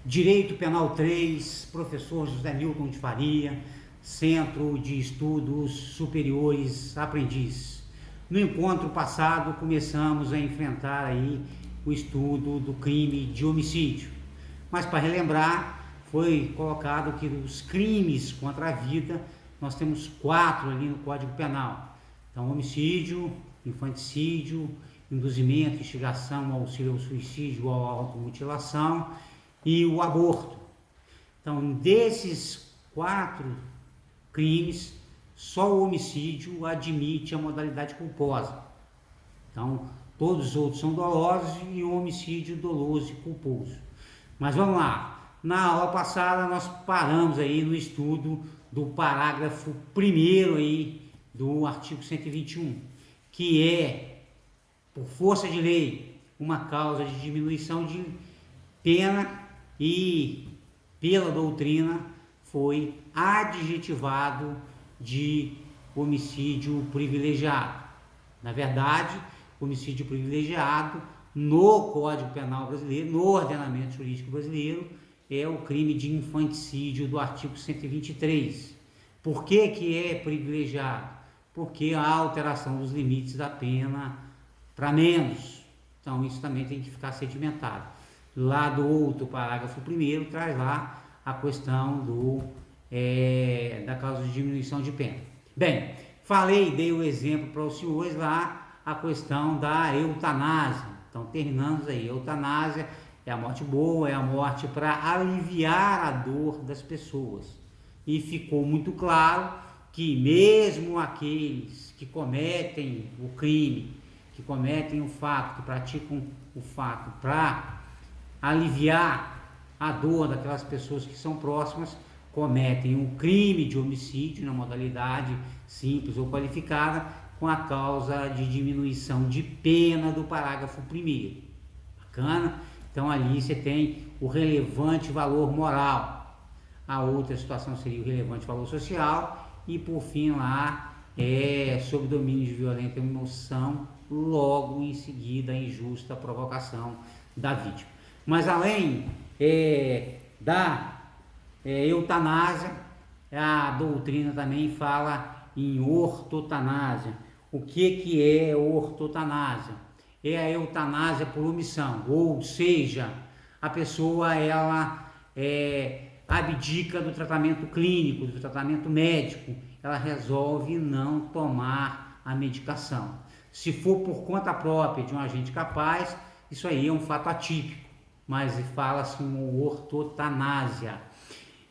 Direito Penal 3, professor José Milton de Faria, Centro de Estudos Superiores Aprendiz. No encontro passado, começamos a enfrentar aí o estudo do crime de homicídio. Mas para relembrar, foi colocado que os crimes contra a vida, nós temos 4 ali no Código Penal. Então, homicídio, infanticídio, induzimento, instigação, auxílio ao suicídio ou automutilação e o aborto. Então, desses 4 crimes, só o homicídio admite a modalidade culposa. Então, todos os outros são dolosos e o homicídio doloso e culposo. Mas vamos lá. Na aula passada nós paramos aí no estudo do parágrafo 1º aí do artigo 121, que é, por força de lei, uma causa de diminuição de pena e, pela doutrina, foi adjetivado de homicídio privilegiado. Na verdade, homicídio privilegiado no Código Penal brasileiro, no ordenamento jurídico brasileiro, é o crime de infanticídio do artigo 123. Por que que é privilegiado? Porque há alteração dos limites da pena para menos. Então, isso também tem que ficar sedimentado. Lá do outro parágrafo 1º traz lá a questão da causa de diminuição de pena. Bem, dei o exemplo para os senhores lá, a questão da eutanásia. Então, terminamos aí. Eutanásia é a morte boa, é a morte para aliviar a dor das pessoas. E ficou muito claro que mesmo aqueles que cometem o crime, que cometem o fato, que praticam o fato para aliviar a dor daquelas pessoas que são próximas, cometem um crime de homicídio na modalidade simples ou qualificada com a causa de diminuição de pena do parágrafo 1º. Bacana? Então ali você tem o relevante valor moral. A outra situação seria o relevante valor social e por fim lá sob domínio de violenta emoção, logo em seguida a injusta provocação da vítima. Mas além da eutanásia, a doutrina também fala em ortotanásia. O que é ortotanásia? É a eutanásia por omissão, ou seja, a pessoa ela abdica do tratamento clínico, do tratamento médico, ela resolve não tomar a medicação. Se for por conta própria de um agente capaz, isso aí é um fato atípico, mas fala-se em ortotanásia.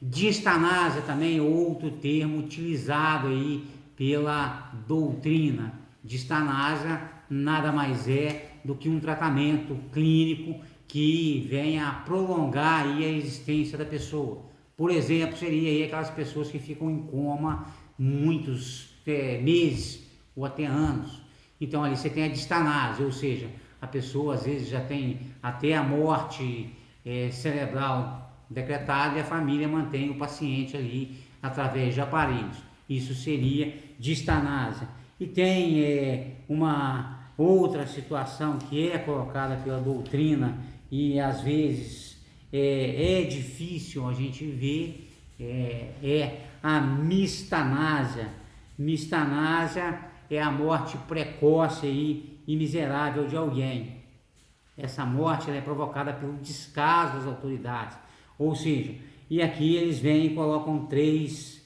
Distanásia também é outro termo utilizado aí pela doutrina. Distanásia nada mais é do que um tratamento clínico que venha a prolongar aí a existência da pessoa. Por exemplo, seria aí aquelas pessoas que ficam em coma muitos meses ou até anos. Então ali você tem a distanásia, ou seja, a pessoa às vezes já tem até a morte cerebral decretada e a família mantém o paciente ali através de aparelhos. Isso seria distanásia. E tem uma outra situação que é colocada pela doutrina e às vezes é difícil a gente ver, é a mistanásia. Mistanásia é a morte precoce e miserável de alguém. Essa morte ela é provocada pelo descaso das autoridades. Ou seja, e aqui eles vêm e colocam 3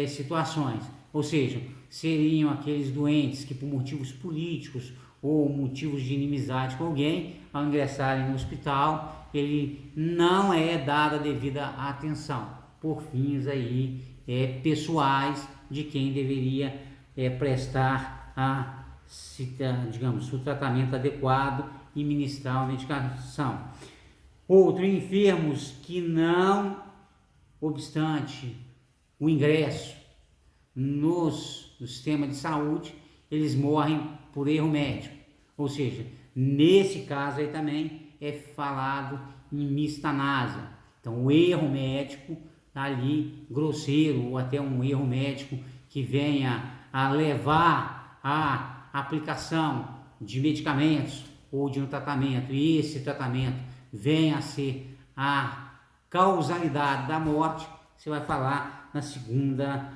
situações. Ou seja, seriam aqueles doentes que por motivos políticos ou motivos de inimizade com alguém, ao ingressarem no hospital, ele não é dada a devida atenção, por fins aí pessoais de quem deveria prestar o tratamento adequado e ministrar a medicação. Outro, enfermos que não obstante o ingresso no sistema de saúde, eles morrem por erro médico. Ou seja, nesse caso aí também é falado em mistanásia. Então, o erro médico está ali grosseiro, ou até um erro médico que venha a levar à aplicação de medicamentos ou de um tratamento, e esse tratamento venha a ser causalidade da morte, você vai falar na segunda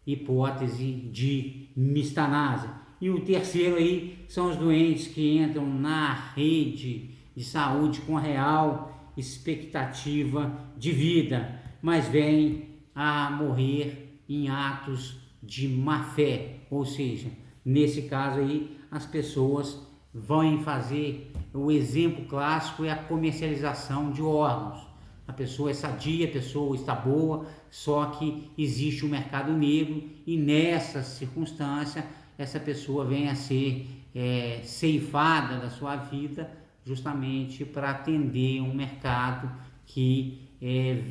hipótese de mistanase. E o terceiro aí são os doentes que entram na rede de saúde com real expectativa de vida, mas vêm a morrer em atos de má fé, ou seja, nesse caso aí as pessoas vão fazer, o exemplo clássico é a comercialização de órgãos. A pessoa é sadia, a pessoa está boa, só que existe um mercado negro e nessa circunstância essa pessoa vem a ser ceifada da sua vida justamente para atender um mercado que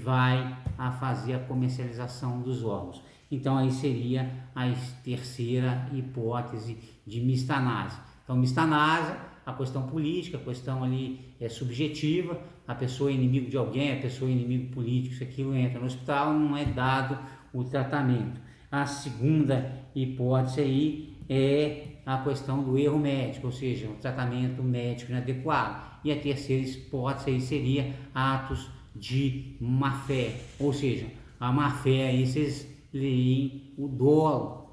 vai a fazer a comercialização dos órgãos. Então aí seria a terceira hipótese de mistanase. Então mistanase, a questão política, a questão ali é subjetiva, a pessoa é inimigo de alguém, a pessoa é inimigo político, isso aquilo entra no hospital, não é dado o tratamento. A segunda hipótese aí é a questão do erro médico, ou seja, o tratamento médico inadequado. E a terceira hipótese aí seria atos de má fé, ou seja, a má fé aí vocês leem o dolo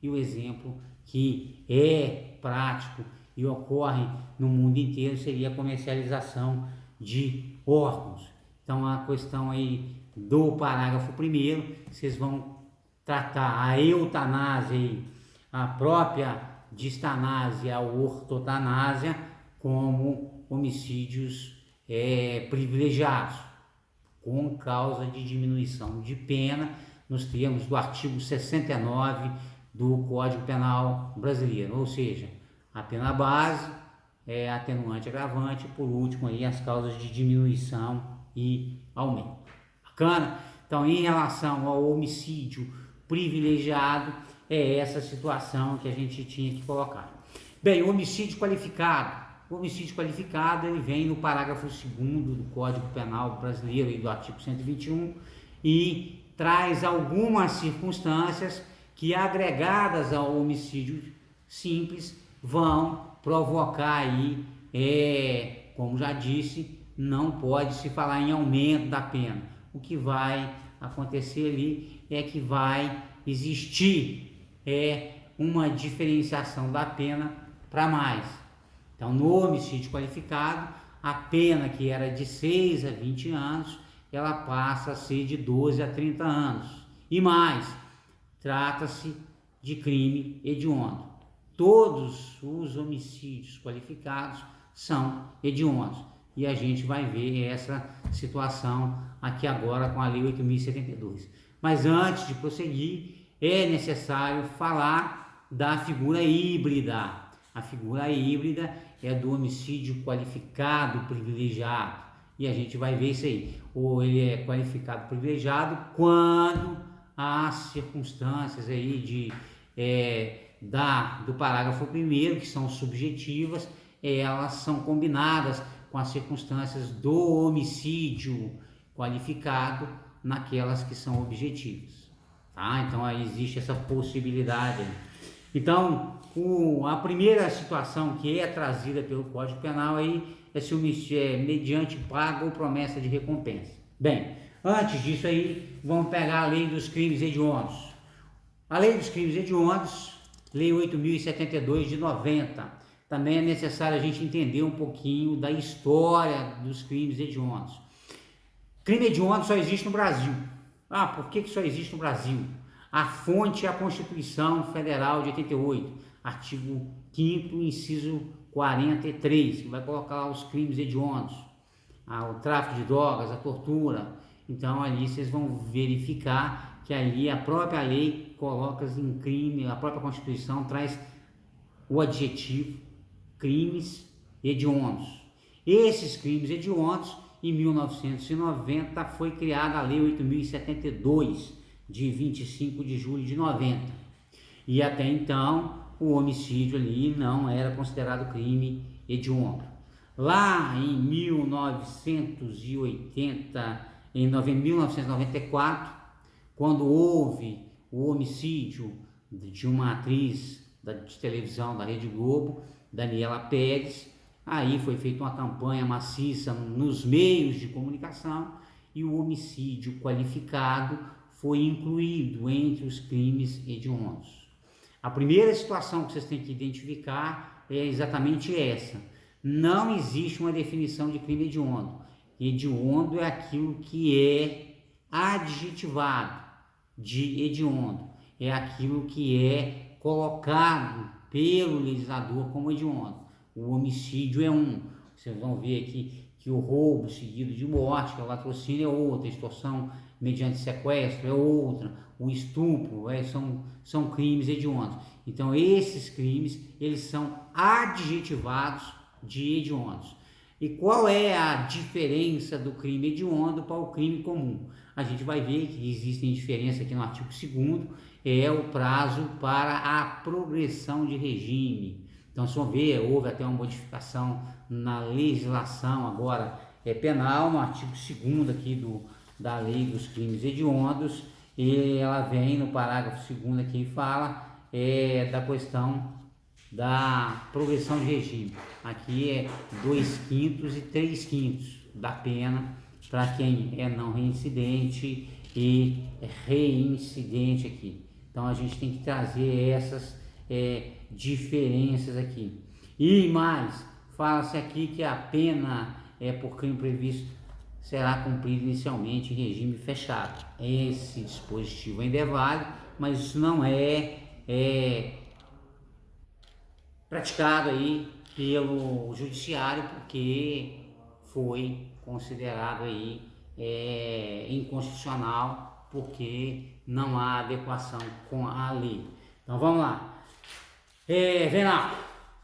e o exemplo que é prático e ocorre no mundo inteiro seria a comercialização de órgãos. Então a questão aí do parágrafo 1º, vocês vão tratar a eutanásia, a própria distanásia, a ortotanásia como homicídios privilegiados, com causa de diminuição de pena, nos termos do artigo 69 do Código Penal brasileiro, ou seja, a pena base, atenuante, agravante, por último aí as causas de diminuição e aumento. Bacana? Então, em relação ao homicídio privilegiado, é essa situação que a gente tinha que colocar. Bem, o homicídio qualificado. O homicídio qualificado ele vem no parágrafo 2º do Código Penal brasileiro e do artigo 121 e traz algumas circunstâncias que agregadas ao homicídio simples vão provocar aí, como já disse, não pode se falar em aumento da pena. O que vai acontecer ali é que vai existir uma diferenciação da pena para mais. Então, no homicídio qualificado, a pena que era de 6 a 20 anos, ela passa a ser de 12 a 30 anos. E mais, trata-se de crime hediondo. Todos os homicídios qualificados são hediondos. E a gente vai ver essa situação aqui agora com a Lei 8.072. Mas antes de prosseguir, é necessário falar da figura híbrida. A figura híbrida é do homicídio qualificado privilegiado. E a gente vai ver isso aí. Ou ele é qualificado privilegiado quando as circunstâncias aí do parágrafo 1º, que são subjetivas, elas são combinadas com as circunstâncias do homicídio qualificado naquelas que são objetivas. Tá? Então aí existe essa possibilidade. Então, a primeira situação que é trazida pelo Código Penal aí é se o homicídio é mediante pago ou promessa de recompensa. Bem, antes disso aí, vamos pegar a Lei dos Crimes Hediondos. A Lei dos Crimes Hediondos, Lei 8.072 de 90. Também é necessário a gente entender um pouquinho da história dos crimes hediondos. Crime hediondo só existe no Brasil. Por que só existe no Brasil? A fonte é a Constituição Federal de 88, artigo 5º, inciso 43, que vai colocar lá os crimes hediondos, o tráfico de drogas, a tortura. Então ali vocês vão verificar que ali a própria lei coloca em crime, a própria Constituição traz o adjetivo crimes hediondos. Esses crimes hediondos, em 1990, foi criada a Lei 8.072, de 25 de julho de 90. E até então, o homicídio ali não era considerado crime hediondo. Lá em 1994, quando houve o homicídio de uma atriz de televisão da Rede Globo, Daniela Pérez, Aí foi feita uma campanha maciça nos meios de comunicação e o homicídio qualificado foi incluído entre os crimes hediondos. A primeira situação que vocês têm que identificar é exatamente essa. Não existe uma definição de crime hediondo. Hediondo é aquilo que é adjetivado de hediondo. É aquilo que é colocado pelo legislador como hediondo. O homicídio é um. Vocês vão ver aqui que o roubo seguido de morte, que é o latrocínio, é outra. A extorsão mediante sequestro é outra. O estupro são crimes hediondos. Então esses crimes eles são adjetivados de hediondos. E qual é a diferença do crime hediondo para o crime comum? A gente vai ver que existem diferenças aqui no artigo 2º, é o prazo para a progressão de regime. Então, se ver, houve até uma modificação na legislação agora penal, no artigo 2º aqui da lei dos crimes hediondos, e ela vem no parágrafo 2º aqui e fala da questão da progressão de regime. Aqui é 2/5 e 3/5 da pena para quem é não reincidente e reincidente aqui. Então a gente tem que trazer essas diferenças aqui. E mais, fala-se aqui que a pena por crime previsto será cumprida inicialmente em regime fechado. Esse dispositivo ainda é válido, mas isso não é praticado aí pelo judiciário, porque foi considerado aí inconstitucional, porque não há adequação com a lei. Então vamos lá. Vem lá.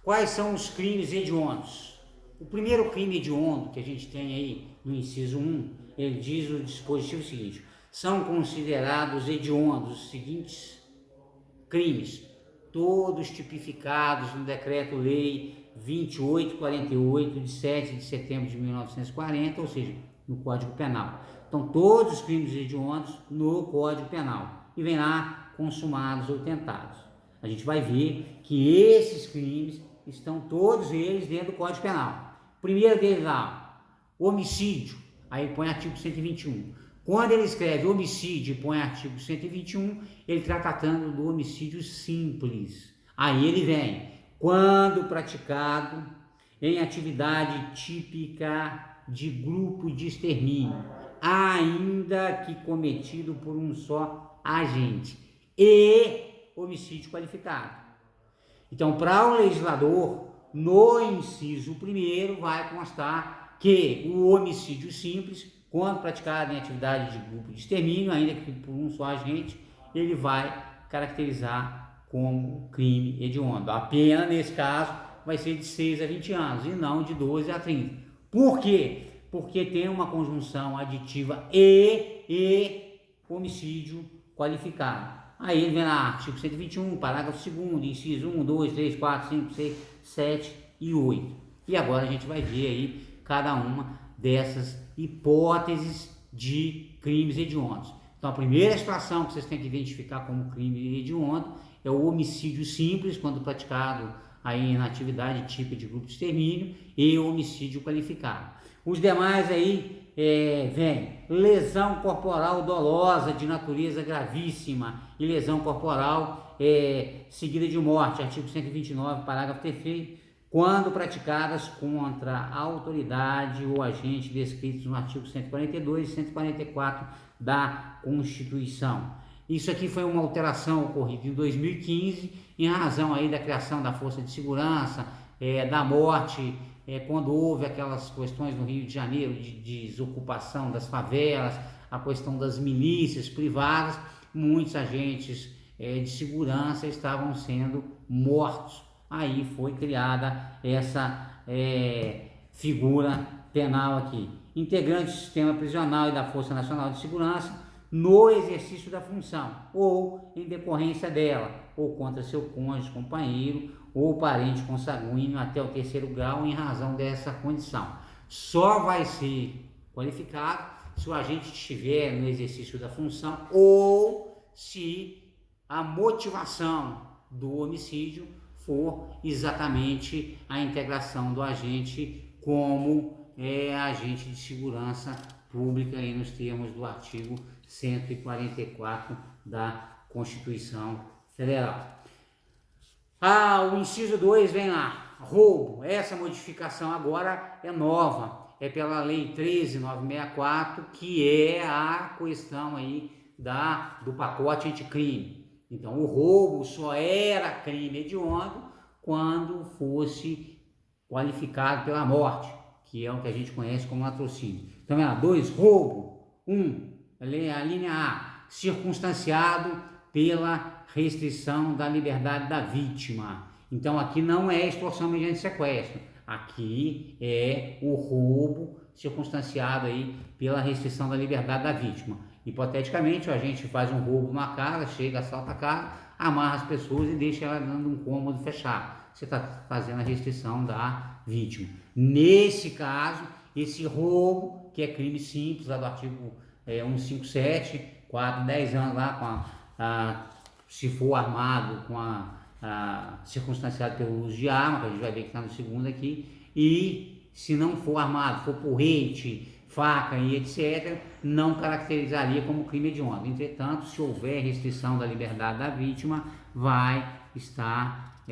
Quais são os crimes hediondos? O primeiro crime hediondo que a gente tem aí no inciso 1, ele diz o dispositivo seguinte: são considerados hediondos os seguintes crimes, todos tipificados no Decreto-Lei 2848, de 7 de setembro de 1940, ou seja, no Código Penal. Então, todos os crimes hediondos no Código Penal. E vem lá, consumados ou tentados. A gente vai ver que esses crimes estão todos eles dentro do Código Penal. Primeiro deles lá, homicídio, aí põe artigo 121. Quando ele escreve homicídio e põe artigo 121, ele está tratando do homicídio simples. Aí ele vem, quando praticado em atividade típica de grupo de extermínio, ainda que cometido por um só agente, e homicídio qualificado. Então, para o legislador, no inciso 1º, vai constar que o homicídio simples, quando praticado em atividade de grupo de extermínio, ainda que por um só agente, ele vai caracterizar como crime hediondo. A pena, nesse caso, vai ser de 6 a 20 anos, e não de 12 a 30. Por quê? Porque tem uma conjunção aditiva e homicídio qualificado. Aí ele vem lá, artigo 121, parágrafo 2º, inciso 1, 2, 3, 4, 5, 6, 7 e 8. E agora a gente vai ver aí cada uma dessas hipóteses de crimes hediondos. Então a primeira situação que vocês têm que identificar como crime hediondo é o homicídio simples, quando praticado aí na atividade típica de grupo de extermínio, e o homicídio qualificado. Os demais aí vem lesão corporal dolosa de natureza gravíssima e lesão corporal seguida de morte, artigo 129, parágrafo 3º, quando praticadas contra a autoridade ou agente descritos no artigo 142 e 144 da Constituição. Isso aqui foi uma alteração ocorrida em 2015, em razão aí da criação da Força de Segurança, da morte, quando houve aquelas questões no Rio de Janeiro de desocupação das favelas, a questão das milícias privadas, muitos agentes de segurança estavam sendo mortos. Aí foi criada essa figura penal aqui. Integrante do sistema prisional e da Força Nacional de Segurança no exercício da função, ou em decorrência dela, ou contra seu cônjuge, companheiro, ou parente consanguíneo até o 3º grau em razão dessa condição. Só vai ser qualificado se o agente estiver no exercício da função ou se a motivação do homicídio for exatamente a integração do agente como agente de segurança pública aí nos termos do artigo 144 da Constituição Federal. O inciso 2 vem lá, roubo. Essa modificação agora é nova, é pela Lei 13.964, que é a questão aí do pacote anticrime. Então, o roubo só era crime hediondo quando fosse qualificado pela morte, que é o que a gente conhece como latrocínio. Então, 2, roubo. 1, a linha A, circunstanciado pela restrição da liberdade da vítima. Então, aqui não é extorsão mediante sequestro. Aqui é o roubo circunstanciado aí pela restrição da liberdade da vítima. Hipoteticamente, a gente faz um roubo numa casa, chega, assalta a casa, amarra as pessoas e deixa ela dentro de um cômodo fechado. Você está fazendo a restrição da vítima. Nesse caso, esse roubo, que é crime simples, lá do artigo 157, 4, 10 anos lá, se for armado circunstanciado pelo uso de arma, que a gente vai ver que está no segundo aqui, e se não for armado, for porrete, faca e etc., não caracterizaria como crime hediondo. Entretanto, se houver restrição da liberdade da vítima, vai estar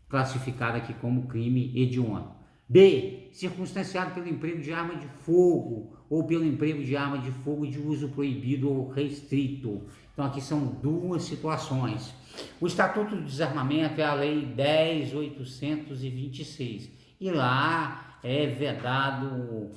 classificado aqui como crime hediondo. B, circunstanciado pelo emprego de arma de fogo ou pelo emprego de arma de fogo de uso proibido ou restrito. Então aqui são duas situações. O Estatuto do Desarmamento é a Lei 10.826 e lá é vedado o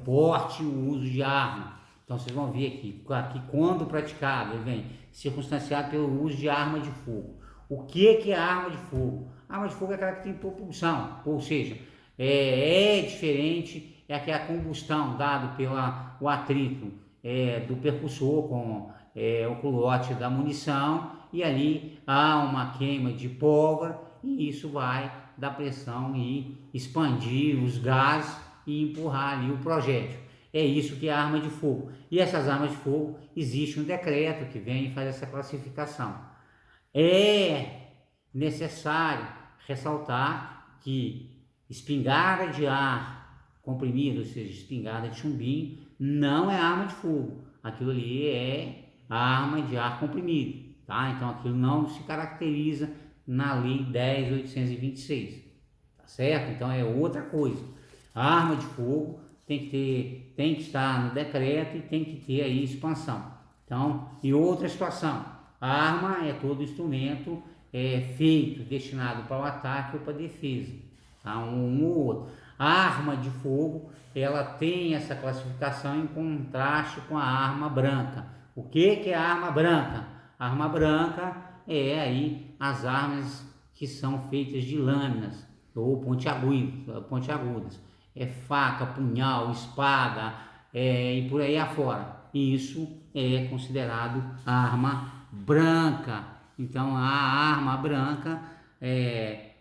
porte e o uso de arma. Então vocês vão ver aqui quando praticado, ele vem circunstanciado pelo uso de arma de fogo. O que é arma de fogo? A arma de fogo é aquela que tem propulsão, ou seja, é diferente, é aquela combustão dada pelo atrito do percussor com o culote da munição, e ali há uma queima de pólvora e isso vai dar pressão e expandir os gases e empurrar ali o projétil. É isso que é a arma de fogo. E essas armas de fogo, existe um decreto que vem e faz essa classificação. É necessário ressaltar que espingarda de ar comprimido, ou seja, espingarda de chumbinho, não é arma de fogo. Aquilo ali é arma de ar comprimido, tá? Então aquilo não se caracteriza na Lei 10.826, tá certo? Então é outra coisa. A arma de fogo tem que estar no decreto e tem que ter aí expansão. Então, e outra situação, a arma é todo instrumento feito, destinado para o ataque ou para a defesa, tá? Um ou outro. A arma de fogo, ela tem essa classificação em contraste com a arma branca. O que é a arma branca? A arma branca é aí as armas que são feitas de lâminas ou pontiagudas. É faca, punhal, espada e por aí afora. Isso é considerado arma branca. Então a arma branca,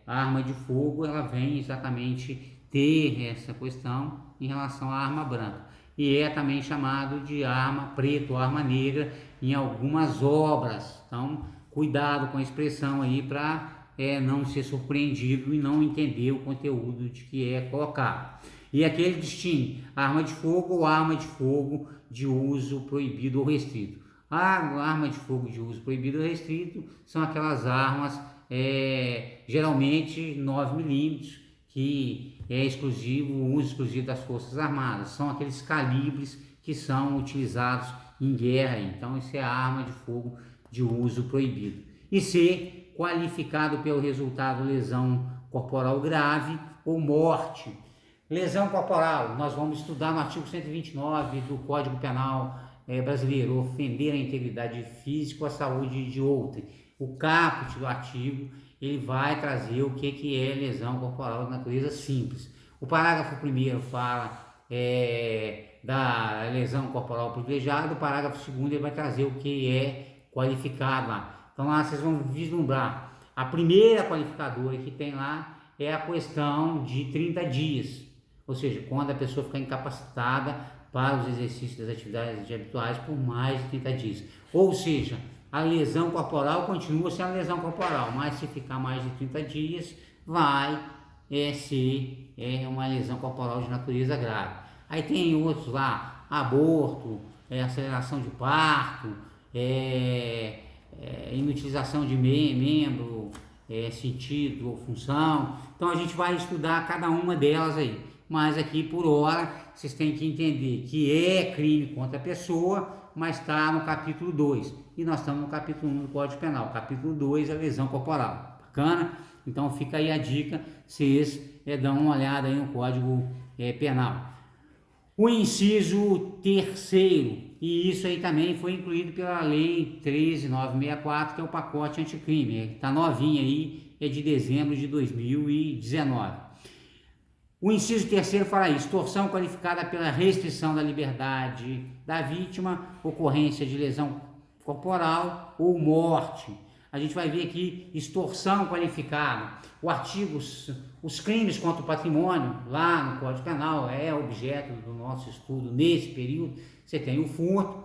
a arma de fogo, ela vem exatamente ter essa questão em relação à arma branca. E é também chamado de arma preta ou arma negra em algumas obras. Então, cuidado com a expressão aí para não ser surpreendido e não entender o conteúdo de que é colocado. E aqui ele distingue arma de fogo ou arma de fogo de uso proibido ou restrito. A arma de fogo de uso proibido ou restrito são aquelas armas geralmente 9mm, que é exclusivo, o uso exclusivo das Forças Armadas. São aqueles calibres que são utilizados em guerra. Então, isso é a arma de fogo de uso proibido. E C, qualificado pelo resultado lesão corporal grave ou morte. Lesão corporal, nós vamos estudar no artigo 129 do Código Penal brasileiro, ofender a integridade física ou a saúde de outrem. O caput do artigo, ele vai trazer o que é lesão corporal de natureza simples. O parágrafo 1º fala da lesão corporal privilegiada, o parágrafo 2º ele vai trazer o que é qualificado lá. Então lá vocês vão vislumbrar. A primeira qualificadora que tem lá é a questão de 30 dias, ou seja, quando a pessoa ficar incapacitada para os exercícios das atividades habituais por mais de 30 dias. Ou seja, a lesão corporal continua sendo lesão corporal, mas se ficar mais de 30 dias, vai ser uma lesão corporal de natureza grave. Aí tem outros lá, aborto, aceleração de parto, inutilização de membro, sentido ou função. Então a gente vai estudar cada uma delas aí. Mas aqui por hora vocês têm que entender que é crime contra a pessoa, mas está no capítulo 2. E nós estamos no capítulo 1 do Código Penal. Capítulo 2 é lesão corporal. Bacana? Então fica aí a dica, vocês dão uma olhada aí no Código Penal. O inciso terceiro, e isso aí também foi incluído pela Lei 13.964, que é o pacote anticrime, está novinha aí, é de dezembro de 2019. O inciso terceiro fala isso: extorsão qualificada pela restrição da liberdade da vítima, ocorrência de lesão corporal ou morte. A gente vai ver aqui extorsão qualificada. Os crimes contra o patrimônio, lá no Código Penal, é objeto do nosso estudo nesse período. Você tem o furto,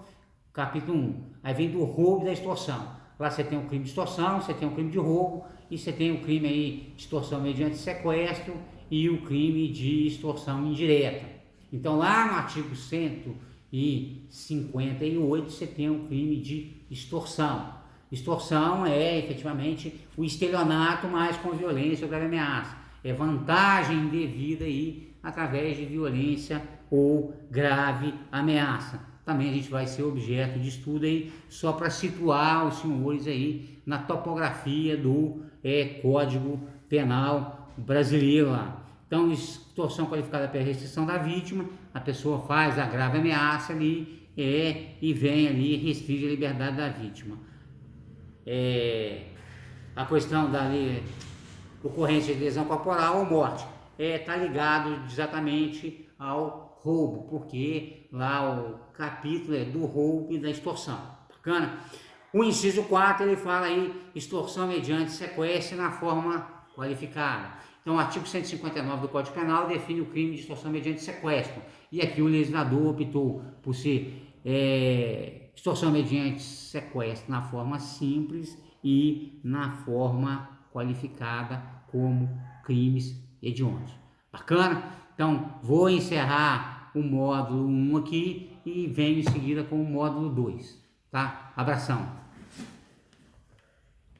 capítulo 1. Aí vem do roubo e da extorsão. Lá você tem o crime de extorsão, você tem o crime de roubo, e você tem o crime aí de extorsão mediante sequestro e o crime de extorsão indireta. Então lá no artigo 158 você tem o crime de extorsão. Extorsão é efetivamente o estelionato, mas com violência ou grave ameaça. É vantagem indevida aí através de violência ou grave ameaça. Também a gente vai ser objeto de estudo aí, só para situar os senhores aí na topografia do Código Penal brasileiro lá. Então, extorsão qualificada pela restrição da vítima, a pessoa faz a grave ameaça ali e vem ali e restringe a liberdade da vítima. A questão da ocorrência de lesão corporal ou morte está ligado exatamente ao roubo, porque lá o capítulo é do roubo e da extorsão. Bacana? O inciso 4 ele fala aí extorsão mediante sequestro na forma qualificada. Então o artigo 159 do Código Penal define o crime de extorsão mediante sequestro, e aqui o legislador optou por ser extorsão mediante sequestro na forma simples e na forma qualificada como crimes hediondos. Bacana? Então vou encerrar o módulo 1 aqui e venho em seguida com o módulo 2, tá? Abração!